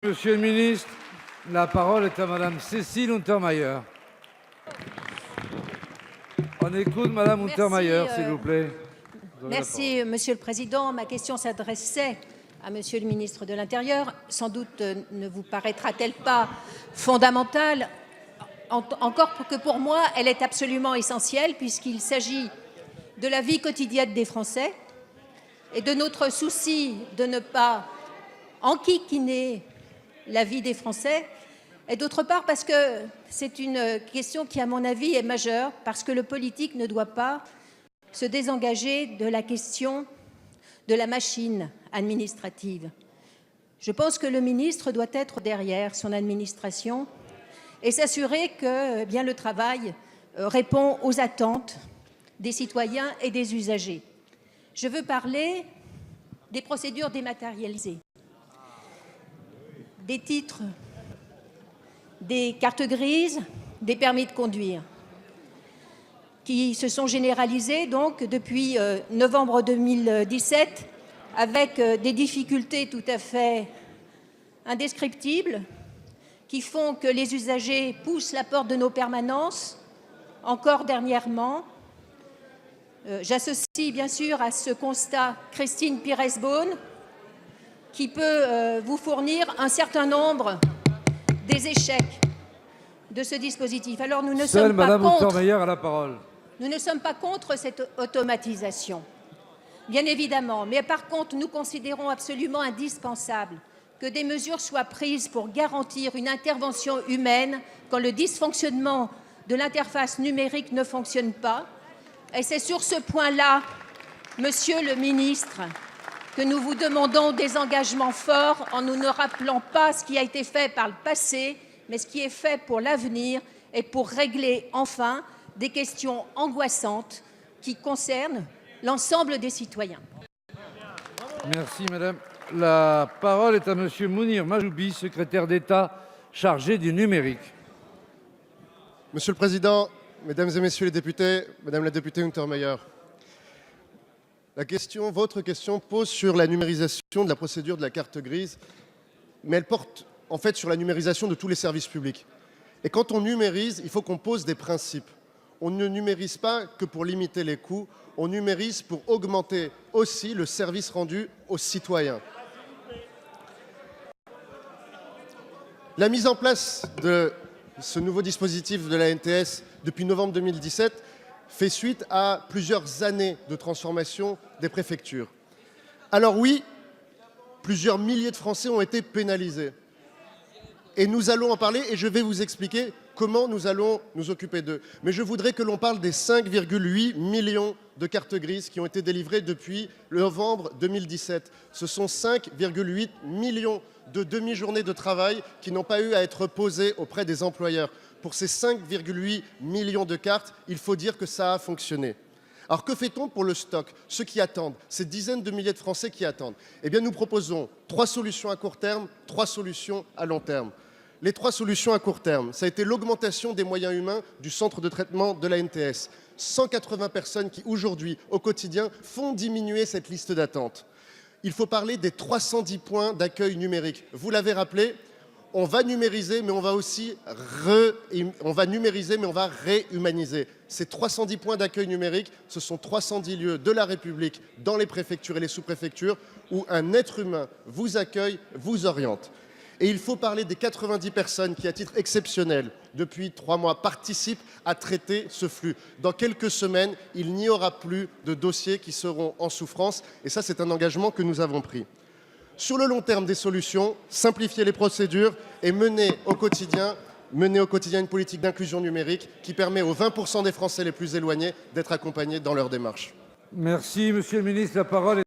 Monsieur le ministre, la parole est à Madame Cécile Untermaier. On écoute Madame Untermaier, s'il vous plaît. Merci, Monsieur le Président. Ma question s'adressait à Monsieur le ministre de l'Intérieur. Sans doute ne vous paraîtra-t-elle pas fondamentale, encore que pour moi, elle est absolument essentielle, puisqu'il s'agit de la vie quotidienne des Français et de notre souci de ne pas enquiquiner la vie des Français, et d'autre part parce que c'est une question qui, à mon avis, est majeure, parce que le politique ne doit pas se désengager de la question de la machine administrative. Je pense que le ministre doit être derrière son administration et s'assurer que bien le travail répond aux attentes des citoyens et des usagers. Je veux parler des procédures dématérialisées, des titres, des cartes grises, des permis de conduire, qui se sont généralisés donc depuis novembre 2017, avec des difficultés tout à fait indescriptibles, qui font que les usagers poussent la porte de nos permanences. Encore dernièrement, j'associe bien sûr à ce constat Christine Pires-Beaune, qui peut vous fournir un certain nombre des échecs de ce dispositif. Alors nous ne sommes pas contre. Untermaier a la parole. Nous ne sommes pas contre cette automatisation, bien évidemment, mais par contre nous considérons absolument indispensable que des mesures soient prises pour garantir une intervention humaine quand le dysfonctionnement de l'interface numérique ne fonctionne pas. Et c'est sur ce point-là, Monsieur le ministre, que nous vous demandons des engagements forts en nous ne rappelant pas ce qui a été fait par le passé, mais ce qui est fait pour l'avenir et pour régler enfin des questions angoissantes qui concernent l'ensemble des citoyens. Merci Madame. La parole est à Monsieur Mounir Majoubi, secrétaire d'État chargé du numérique. Monsieur le Président, Mesdames et Messieurs les députés, Madame la députée Untermaier, votre question pose sur la numérisation de la procédure de la carte grise, mais elle porte en fait sur la numérisation de tous les services publics. Et quand on numérise, il faut qu'on pose des principes. On ne numérise pas que pour limiter les coûts, on numérise pour augmenter aussi le service rendu aux citoyens. La mise en place de ce nouveau dispositif de la NTS depuis novembre 2017 fait suite à plusieurs années de transformation des préfectures. Alors oui, plusieurs milliers de Français ont été pénalisés. Et nous allons en parler et je vais vous expliquer comment nous allons nous occuper d'eux. Mais je voudrais que l'on parle des 5,8 millions de cartes grises qui ont été délivrées depuis novembre 2017. Ce sont 5,8 millions de demi-journées de travail qui n'ont pas eu à être posées auprès des employeurs. Pour ces 5,8 millions de cartes, il faut dire que ça a fonctionné. Alors que fait-on pour le stock, ceux qui attendent, ces dizaines de milliers de Français qui attendent? Eh bien, nous proposons 3 solutions à court terme, 3 solutions à long terme. Les 3 solutions à court terme, ça a été l'augmentation des moyens humains du centre de traitement de la NTS. 180 personnes qui, aujourd'hui, au quotidien, font diminuer cette liste d'attente. Il faut parler des 310 points d'accueil numérique. Vous l'avez rappelé, on va numériser, mais on va aussi réhumaniser. Ces 310 points d'accueil numérique, ce sont 310 lieux de la République dans les préfectures et les sous-préfectures où un être humain vous accueille, vous oriente. Et il faut parler des 90 personnes qui, à titre exceptionnel, depuis 3 mois, participent à traiter ce flux. Dans quelques semaines, il n'y aura plus de dossiers qui seront en souffrance. Et ça, c'est un engagement que nous avons pris. Sur le long terme, des solutions, simplifier les procédures et mener au quotidien une politique d'inclusion numérique qui permet aux 20% des Français les plus éloignés d'être accompagnés dans leur démarche. Merci Monsieur le ministre. La parole est